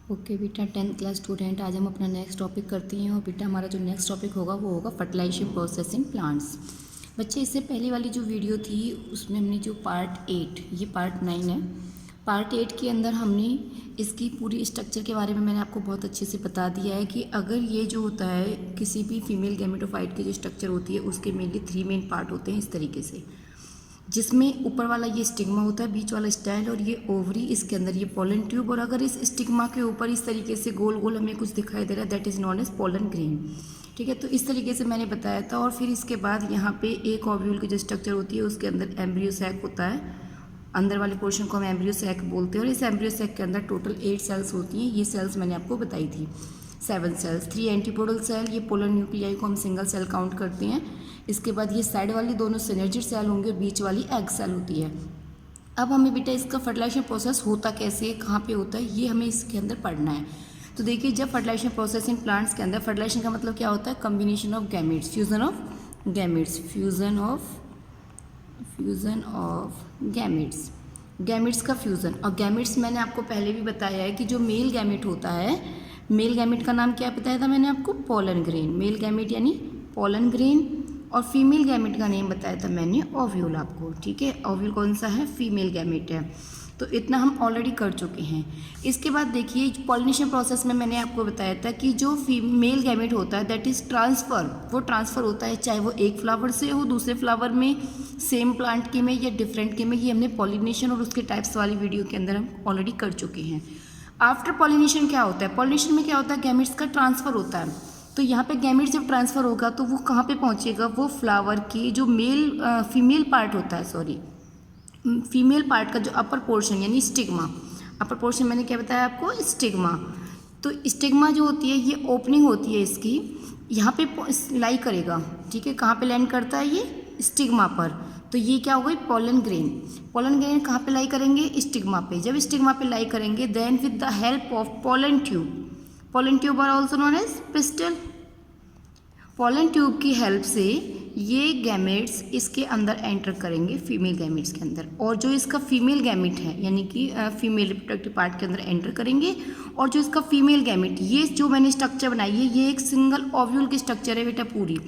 Okay बेटा, 10th class student, आज हम अपना नेक्स्ट टॉपिक करते हैं। और बेटा हमारा जो नेक्स्ट टॉपिक होगा वो होगा फर्टिलाइजेशन प्रोसेस इन प्लांट्स। बच्चे, इससे पहले वाली जो वीडियो थी उसमें हमने जो पार्ट 8, ये पार्ट 9 है। पार्ट 8 के अंदर हमने इसकी पूरी स्ट्रक्चर के बारे में मैंने आपको बहुत अच्छे से बता दिया है कि अगर ये जो होता है किसी भी फीमेल गैमेटोफाइट की जो स्ट्रक्चर होती है उसके मेनली 3 मेन पार्ट होते हैं इस तरीके से, जिसमें ऊपर वाला ये स्टिग्मा होता है, बीच वाला स्टाइल और ये ओवरी, इसके अंदर ये पोलन ट्यूब। और अगर इस स्टिग्मा के ऊपर इस तरीके से गोल गोल हमें कुछ दिखाई दे रहा है, that is non as pollen grain. ठीक है, तो इस तरीके से मैंने बताया था। और फिर इसके बाद यहाँ पे एक ओव्यूल की जो स्ट्रक्चर होती है उसके अंदर एम्ब्रियो सैक होता है, अंदर वाले पोर्शन को हम एम्ब्रियो सैक बोलते हैं। और इस एम्ब्रियो सैक के अंदर टोटल 8 सेल्स होती हैं। ये सेल्स मैंने आपको बताई थी, 7 सेल्स, 3 एंटीपोडल सेल, ये पोलर न्यूक्लियाई को हम सिंगल सेल काउंट करते हैं। इसके बाद ये साइड वाली दोनों सिनर्जिड सेल होंगे, बीच वाली एग सेल होती है। अब हमें बेटा इसका फर्टिलाइजेशन प्रोसेस होता कैसे है, कहाँ पे होता है, ये हमें इसके अंदर पढ़ना है। तो देखिए, जब फर्टिलाइजेशन प्रोसेस इन प्लांट्स के अंदर, फर्टिलाइजेशन का मतलब क्या होता है, combination of gametes, fusion of gametes, fusion of gametes, gametes का फ्यूज़न। और गैमेट्स मैंने आपको पहले भी बताया है कि जो मेल गैमेट होता है, मेल गैमेट का नाम क्या बताया था मैंने आपको, पोलन ग्रेन। मेल गैमेट यानी पोलन ग्रेन। और फीमेल गैमेट का नेम बताया था मैंने ओव्यूल आपको। ठीक है, ओव्यूल कौन सा है, फीमेल गैमेट है। तो इतना हम ऑलरेडी कर चुके हैं। इसके बाद देखिए, पॉलिनेशन प्रोसेस में मैंने आपको बताया था कि जो फीमेल गैमेट होता है दैट इज़ ट्रांसफ़र, वो ट्रांसफ़र होता है चाहे वो एक फ्लावर से हो दूसरे फ्लावर में, सेम प्लांट के में या डिफरेंट के में। ये हमने पॉलिनेशन और उसके टाइप्स वाली वीडियो के अंदर हम ऑलरेडी कर चुके हैं। आफ्टर पॉलिनेशन क्या होता है, पॉलिनेशन में क्या होता है, गैमेट्स का ट्रांसफ़र होता है। तो यहाँ पे गैमेट जब ट्रांसफ़र होगा तो वो कहाँ पे पहुँचेगा, वो फ्लावर की जो फीमेल पार्ट होता है, फीमेल पार्ट का जो अपर पोर्शन यानी स्टिग्मा, अपर पोर्शन मैंने क्या बताया आपको, स्टिग्मा। तो स्टिग्मा जो होती है ये ओपनिंग होती है इसकी, यहाँ पे लाई करेगा। ठीक है, कहाँ पे लैंड करता है ये, स्टिग्मा पर। तो ये क्या हो गई, पोलन ग्रेन। पोलन ग्रेन कहाँ पे लाई करेंगे, स्टिग्मा पे। जब स्टिग्मा पे लाई करेंगे then with the help of pollen tube, pollen tube are also known as pistil. Pollen tube की हेल्प से ये गैमेट्स इसके अंदर एंटर करेंगे, फीमेल गैमेट्स के अंदर। और जो इसका फीमेल गैमेट है यानी कि फीमेल रिप्रोडक्टिव पार्ट के अंदर एंटर करेंगे। और जो इसका फीमेल गैमेट, ये जो मैंने स्ट्रक्चर बनाई है ये एक सिंगल ओव्यूल की स्ट्रक्चर है बेटा पूरी।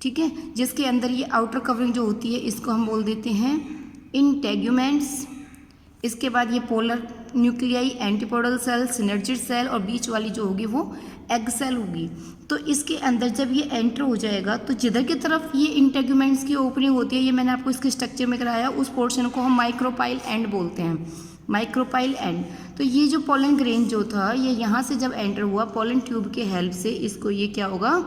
ठीक है, जिसके अंदर ये आउटर कवरिंग जो होती है इसको हम बोल देते हैं इंटेग्यूमेंट्स। इसके बाद ये polar nuclei, antipodal cell, synergid cell और बीच वाली जो होगी वो एग सेल होगी। तो इसके अंदर जब ये एंटर हो जाएगा तो जिधर की तरफ ये इंटेग्यूमेंट्स की ओपनिंग होती है, ये मैंने आपको इसके स्ट्रक्चर में कराया, उस पोर्शन को हम माइक्रोपाइल एंड बोलते हैं, माइक्रोपाइल एंड। तो ये जो पोलन ग्रेन जो था ये यहाँ से जब एंटर हुआ पोलन ट्यूब के हेल्प से, इसको ये क्या होगा,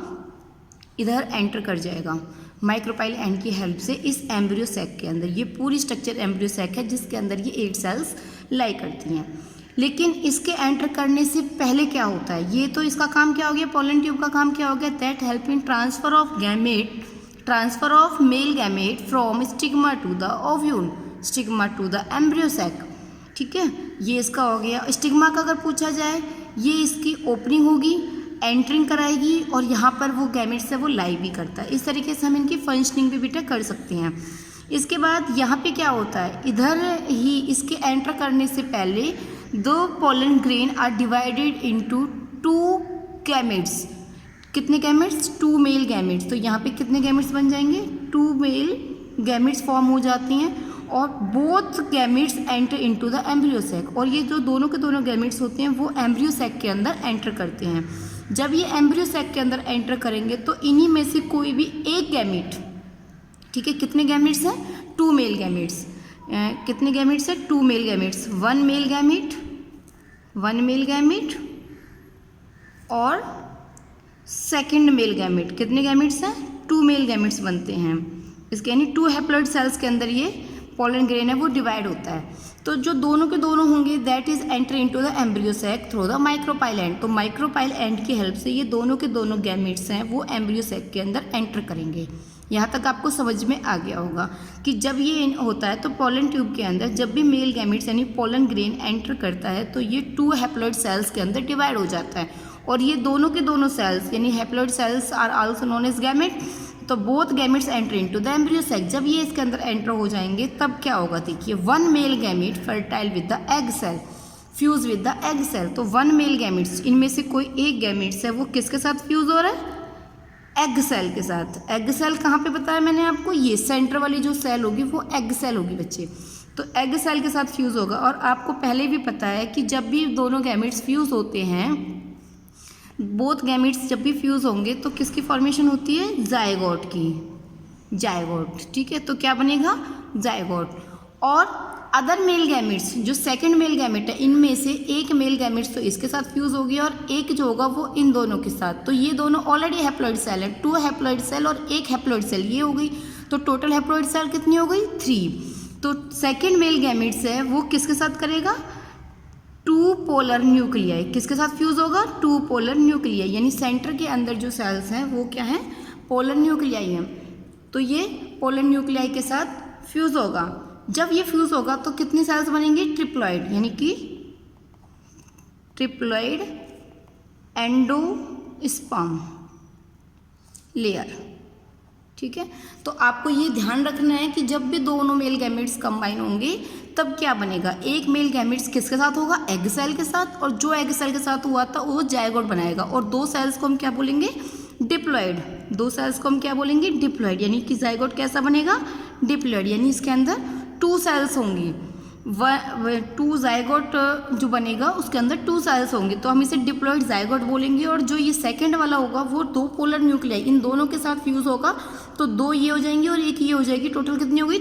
इधर एंटर कर जाएगा माइक्रोपाइल एंड की हेल्प से इस एम्ब्रियो सैक के अंदर। ये पूरी स्ट्रक्चर एम्ब्रियो सैक है जिसके अंदर ये 8 सेल्स लाई करती हैं। लेकिन इसके एंटर करने से पहले क्या होता है, ये तो इसका काम क्या हो गया, पोलन ट्यूब का काम क्या हो गया, that help in transfer of gamete, transfer of male gamete from stigma to the ovule, stigma to the embryo sac. ठीक है, ये इसका हो गया। स्टिग्मा का अगर पूछा जाए, ये इसकी ओपनिंग होगी, एंटरिंग कराएगी और यहाँ पर वो गैमेट्स है वो लाई भी करता है। इस तरीके से हम इनकी फंक्शनिंग भी बेटा कर सकते हैं। इसके बाद यहाँ पे क्या होता है, इधर ही इसके एंटर करने से पहले दो pollen grain are divided into 2 gametes. कितने गैमेट्स, 2 मेल गैमेट्स। तो यहाँ पे कितने गैमेट्स बन जाएंगे, 2 मेल गैमेट्स फॉर्म हो जाती हैं। और both gametes enter into the embryo sac. और ये जो दोनों के दोनों गैमेट्स होते हैं वो एम्ब्रियो सैक के अंदर एंटर करते हैं। जब ये एम्ब्रियो सैक के अंदर एंटर करेंगे तो इन्हीं में से कोई भी एक गैमेट, ठीक है, कितने गैमेट्स हैं, 2 मेल गैमेट्स। कितने गैमेट्स हैं, 2 male gametes, 1 male gamete, 1 male gamete और सेकंड मेल गैमेट। कितने गैमेट्स हैं, 2 मेल गैमेट्स बनते हैं इसके, यानी 2 हैप्लॉइड सेल्स के अंदर ये पोलन ग्रेन है वो डिवाइड होता है। तो जो दोनों के दोनों होंगे that is enter into the embryo sac through the micropyle end. तो माइक्रोपाइल एंड की हेल्प से ये दोनों के दोनों गैमेट्स हैं वो एम्ब्रियो सैक के अंदर एंटर करेंगे। यहाँ तक आपको समझ में आ गया होगा कि जब ये होता है तो पोलन ट्यूब के अंदर जब भी मेल गैमेट्स यानी पोलन ग्रेन एंटर करता है तो ये 2 हैप्लॉइड सेल्स के अंदर डिवाइड हो जाता है। और ये दोनों के दोनों सेल्स यानी haploid cells are also known as gamete. तो both gametes enter into the embryo sac. जब ये इसके अंदर एंटर हो जाएंगे तब क्या होगा, देखिए 1 male gamete fertile with the egg cell, fuse with the egg cell. तो वन मेल गैमेट्स, इनमें से कोई एक गैमेट्स है वो किसके साथ फ्यूज हो रहा है? एग सेल के साथ। एग सेल कहाँ पे बताया मैंने आपको? ये सेंटर वाली जो सेल होगी वो एग सेल होगी बच्चे। तो एग सेल के साथ फ्यूज होगा। और आपको पहले भी पता है कि जब भी दोनों गैमेट्स फ्यूज होते हैं, बोथ गैमेट्स जब भी फ्यूज होंगे तो किसकी फॉर्मेशन होती है? जायगोट की। जायगोट, ठीक है। तो क्या बनेगा? जायगोट। और अदर मेल गैमेट्स, जो सेकंड मेल गैमेट है, इनमें से एक मेल गैमेट्स तो इसके साथ फ्यूज होगी और एक जो होगा वो इन दोनों के साथ। तो ये दोनों ऑलरेडी हैप्लॉइड सेल है, 2 हैप्लॉइड सेल और 1 हैप्लॉइड सेल, ये हो गई। तो टोटल हैप्लॉइड सेल कितनी हो गई? 3। तो सेकंड मेल गैमेट्स है वो किसके साथ करेगा? 2 पोलर न्यूक्लियाई। किसके साथ फ्यूज होगा? 2 पोलर न्यूक्लियाई। यानी सेंटर के अंदर जो सेल्स हैं वो क्या है? पोलर न्यूक्लियाई हैं। तो ये पोलर न्यूक्लियाई के साथ फ्यूज होगा। जब ये फ्यूज होगा तो कितनी सेल्स बनेंगी? ट्रिप्लॉइड, यानी कि ट्रिप्लॉइड एंडोस्पर्म लेयर, ठीक है। तो आपको ये ध्यान रखना है कि जब भी दोनों मेल गैमेट्स कंबाइन होंगे तब क्या बनेगा? एक मेल गैमेट्स किसके साथ होगा? एग सेल के साथ। और जो एग सेल के साथ हुआ था वो जायगोट बनाएगा। और 2 सेल्स को हम क्या बोलेंगे? डिप्लॉइड। 2 सेल्स को हम क्या बोलेंगे? डिप्लॉइड। यानी कि जायगोट कैसा बनेगा? डिप्लॉइड। यानी इसके अंदर 2 सेल्स होंगी। 2 जायगोट जो बनेगा उसके अंदर 2 सेल्स होंगे, तो हम इसे डिप्लॉइड जायगोट बोलेंगे। और जो ये सेकंड वाला होगा वो 2 पोलर न्यूक्लियाई, इन दोनों के साथ फ्यूज होगा तो 2 ये हो जाएंगी और 1 ये हो जाएगी। टोटल कितनी हो गई?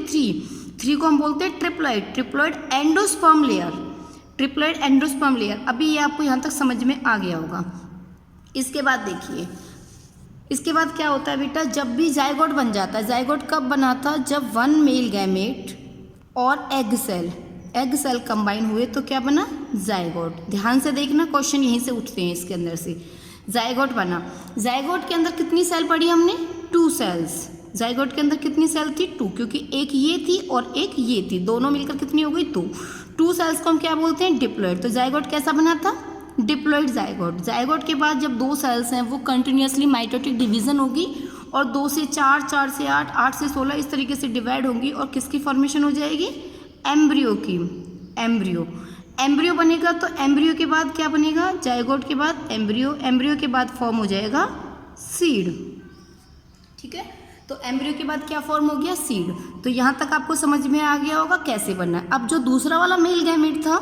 3 को हम बोलते हैं triploid. Triploid endosperm layer. Triploid endosperm layer. अभी ये आपको यहाँ तक समझ में आ गया होगा। इसके बाद देखिए, इसके बाद क्या होता है बेटा? जब भी जायगोट बन जाता है, जायगोट कब बना था? जब 1 मेल गैमेट और एग सेल कंबाइन हुए तो क्या बना? जायगोट। ध्यान से देखना, क्वेश्चन यहीं से उठते हैं इसके अंदर से। जायगोट बना। जायगोट के अंदर कितनी सेल पढ़ी हमने? 2 सेल्स। जायगोट के अंदर कितनी सेल थी? 2, क्योंकि एक ये थी और एक ये थी, दोनों मिलकर कितनी हो गई? 2 सेल्स को हम क्या बोलते हैं? डिप्लॉइड। तो जायगोट कैसा बना था? Diploid zygote. जायगोट के बाद जब 2 सेल्स हैं वो कंटिन्यूसली माइटोटिक डिवीजन होगी और 2 से 4, 4 से 8, 8 से 16 इस तरीके से डिवाइड होंगी और किसकी फॉर्मेशन हो जाएगी? एम्ब्रियो की। एम्ब्रियो बनेगा। तो एम्ब्रियो के बाद क्या बनेगा? जायगोट के बाद एम्ब्रियो। एम्ब्रियो के बाद फॉर्म हो जाएगा सीड, ठीक है। तो एम्ब्रियो के बाद क्या फॉर्म हो गया? सीड। तो यहाँ तक आपको समझ में आ गया होगा कैसे बनना है। अब जो दूसरा वाला मेल गैमेट था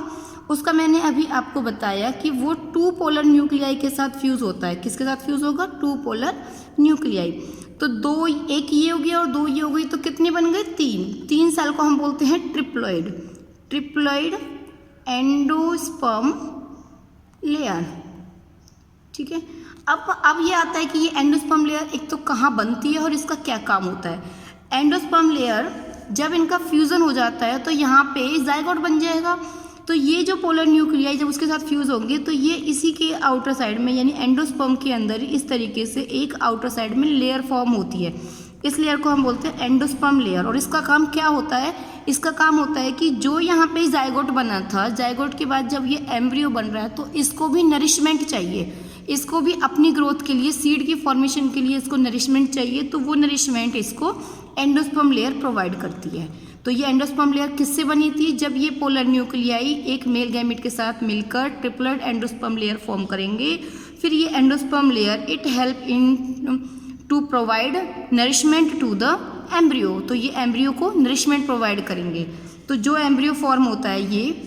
उसका मैंने अभी आपको बताया कि वो 2 पोलर न्यूक्लियाई के साथ फ्यूज होता है। किसके साथ फ्यूज होगा? 2 पोलर न्यूक्लियाई। तो 2, एक ये हो गया और 2 ये हो गई, तो कितने बन गए? 3 सेल को हम बोलते हैं ट्रिप्लॉइड। ट्रिप्लॉइड एंडोस्पर्म लेयर, ठीक है। अब ये आता है कि ये एंडोस्पर्म लेयर एक तो कहाँ बनती है और इसका क्या काम होता है। एंडोस्पर्म लेयर जब इनका फ्यूज़न हो जाता है तो यहाँ पे जायगोट बन जाएगा। तो ये जो पोलर न्यूक्लियाई जब उसके साथ फ्यूज़ होंगे तो ये इसी के आउटर साइड में, यानी एंडोस्पर्म के अंदर इस तरीके से एक आउटर साइड में लेयर फॉर्म होती है। इस लेयर को हम बोलते हैं एंडोस्पर्म लेयर। और इसका काम क्या होता है? इसका काम होता है कि जो यहाँ पे जायगोट बना था, जायगोट के बाद जब ये एम्ब्रियो बन रहा है तो इसको भी नरिशमेंट चाहिए, इसको भी अपनी ग्रोथ के लिए, सीड की फॉर्मेशन के लिए इसको नरिशमेंट चाहिए। तो वो नरिशमेंट इसको एंडोस्पर्म लेयर प्रोवाइड करती है। तो ये एंडोस्पर्म लेयर किससे बनी थी? जब ये पोलर न्यूक्लियाई एक मेल गैमेट के साथ मिलकर ट्रिप्लॉइड एंडोस्पर्म लेयर फॉर्म करेंगे। फिर ये endosperm layer it help in to provide nourishment to the embryo. तो ये एम्ब्रियो को नरिशमेंट प्रोवाइड करेंगे। तो जो एम्ब्रियो फॉर्म होता है ये,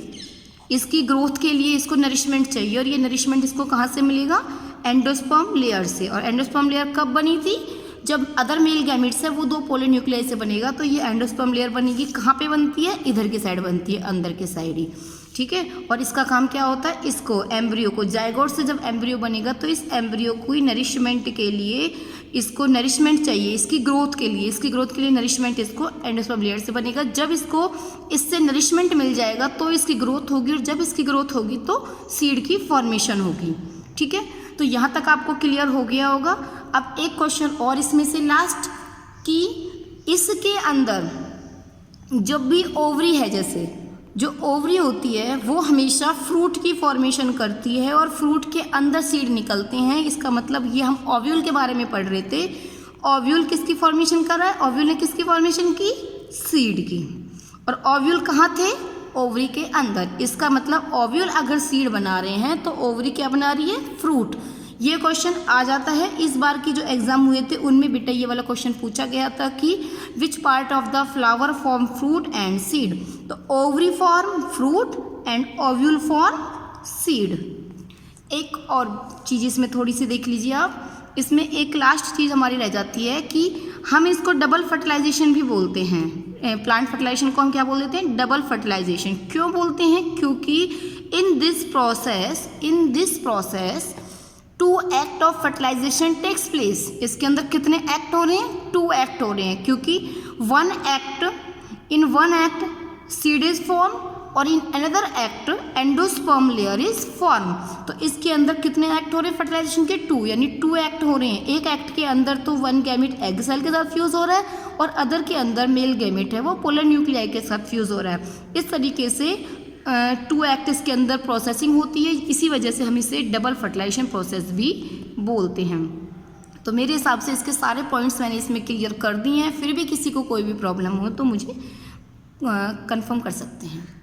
इसकी ग्रोथ के लिए इसको नरिशमेंट चाहिए और ये नरिशमेंट इसको कहाँ से मिलेगा? एंडोस्पर्म लेयर से। और एंडोस्पर्म लेयर कब बनी थी? जब अदर मेल गैमेट्स है वो 2 पोलर न्यूक्लियाई से बनेगा। तो ये एंडोस्पर्म लेयर बनेगी। कहाँ पे बनती है? इधर की साइड बनती है, अंदर के साइड ही, ठीक है। और इसका काम क्या होता है? इसको एम्ब्रियो को, जायगोट से जब एम्ब्रियो बनेगा तो इस एम्ब्रियो को नरिशमेंट के लिए, इसको नरिशमेंट चाहिए इसकी ग्रोथ के लिए, इसकी ग्रोथ के लिए नरिशमेंट इसको एंडोस्पर्म लेयर से बनेगा। जब इसको इससे नरिशमेंट मिल जाएगा तो इसकी ग्रोथ होगी और जब इसकी ग्रोथ होगी तो सीड की फॉर्मेशन होगी, ठीक है। तो यहाँ तक आपको क्लियर हो गया होगा। अब एक क्वेश्चन और इसमें से लास्ट, कि इसके अंदर जब भी ओवरी है, जैसे जो ओवरी होती है वो हमेशा फ्रूट की फॉर्मेशन करती है और फ्रूट के अंदर सीड निकलते हैं। इसका मतलब ये हम ओव्यूल के बारे में पढ़ रहे थे। ओव्यूल किसकी फॉर्मेशन कर रहा है? ओव्यूल ने किसकी फॉर्मेशन की? सीड की। और ओव्यूल कहाँ थे? ओवरी के अंदर। इसका मतलब ओव्यूल अगर सीड बना रहे हैं तो ओवरी क्या बना रही है, फ्रूट। ये क्वेश्चन आ जाता है। इस बार की जो एग्जाम हुए थे उनमें बेटा ये वाला क्वेश्चन पूछा गया था कि which part of the flower form fruit and seed. तो ovary form fruit and ovule form seed. एक और चीज़ इसमें थोड़ी सी देख लीजिए आप, इसमें एक लास्ट चीज़ हमारी रह जाती है कि हम इसको डबल फर्टिलाइजेशन भी बोलते हैं। प्लांट फर्टिलाइजेशन को हम क्या बोल देते हैं, डबल फर्टिलाइजेशन। क्यों बोलते हैं, क्योंकि in this process 2 act of fertilization takes place. इसके अंदर कितने एक्ट हो रहे हैं, 2 एक्ट हो रहे हैं, क्योंकि in one act seed is form और in another act endosperm layer is form. तो इसके अंदर कितने एक्ट हो रहे हैं फर्टिलाइजेशन के, 2, यानी 2 एक्ट हो रहे हैं। एक एक्ट के अंदर तो 1 गैमेट एग सेल के साथ फ्यूज हो रहा है और अदर के अंदर मेल गैमेट है वो पोलर न्यूक्लियाई के साथ फ्यूज हो रहा है। इस तरीके से 2 एक्ट इसके अंदर प्रोसेसिंग होती है, इसी वजह से हम इसे डबल फर्टिलाइजेशन प्रोसेस भी बोलते हैं। तो मेरे हिसाब से इसके सारे पॉइंट्स मैंने इसमें क्लियर कर दिए हैं। फिर भी किसी को कोई भी प्रॉब्लम हो तो मुझे कंफर्म कर सकते हैं।